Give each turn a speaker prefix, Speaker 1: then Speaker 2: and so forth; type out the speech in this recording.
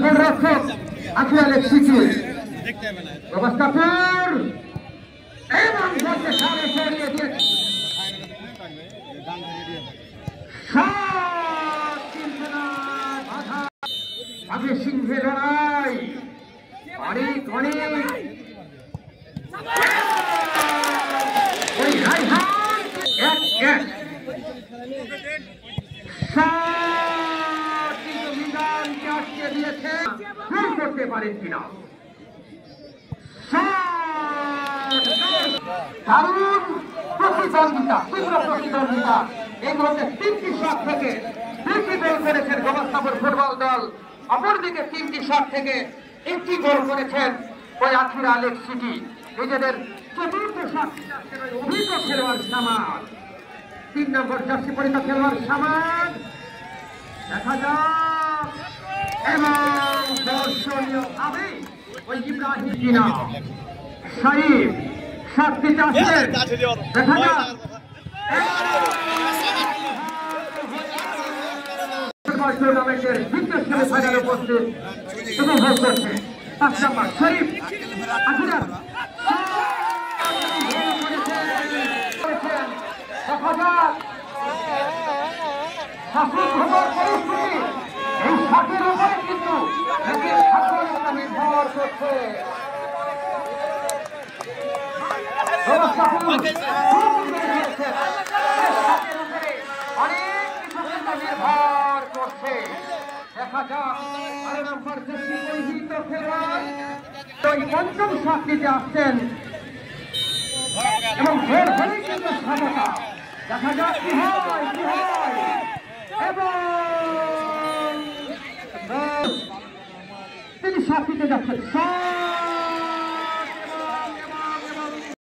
Speaker 1: গোলরক্ষক আখিরা লেখছি ব্যবস্থাপন এবং সামনে সরিয়ে দিয়েছে সিংহের লড়াই অনেক অনেক করতে পারেন কিনা দারুণ প্রতিদ্বন্দ্বিতা তীব্র প্রতিদ্বন্দ্বিতা এই মুহূর্তে 3টি শট থেকে 2টি গোল করেছেন ব্যবস্থাপন ফুটবল দল অপরদিকে 3টি শট থেকে 1টি গোল করেছেন ওই আখিরা লেক সিটি নিজেদের চতুর্থ শট অভিজ্ঞ খেলোয়াড় সামাদ 3 নম্বর জার্সি পরিহিত খেলোয়াড় সামাদ দেখা যাক এবং দর্শনীয় ভাবে ওই ইব্রাহিম কিনা শরীফ শট দিতে আসছেন দেখা যাক টুর্নামেন্টের দ্বিতীয় সেমিফাইনালে উপস্থিত উপভোগ করছে 5 নম্বর শরীফ আখিরা দেখা যাক শাসন হবার পরিস্থিতি এই শটের উপরে কিন্তু নির্ভর করছে অনেক নির্ভর করছে দেখা যাক পঞ্চম শট দিতে আসছেন এবং ফের হলেই কিন্তু সমতা দেখা যাক কি হয় এবং তিনি শট দিতে যাচ্ছেন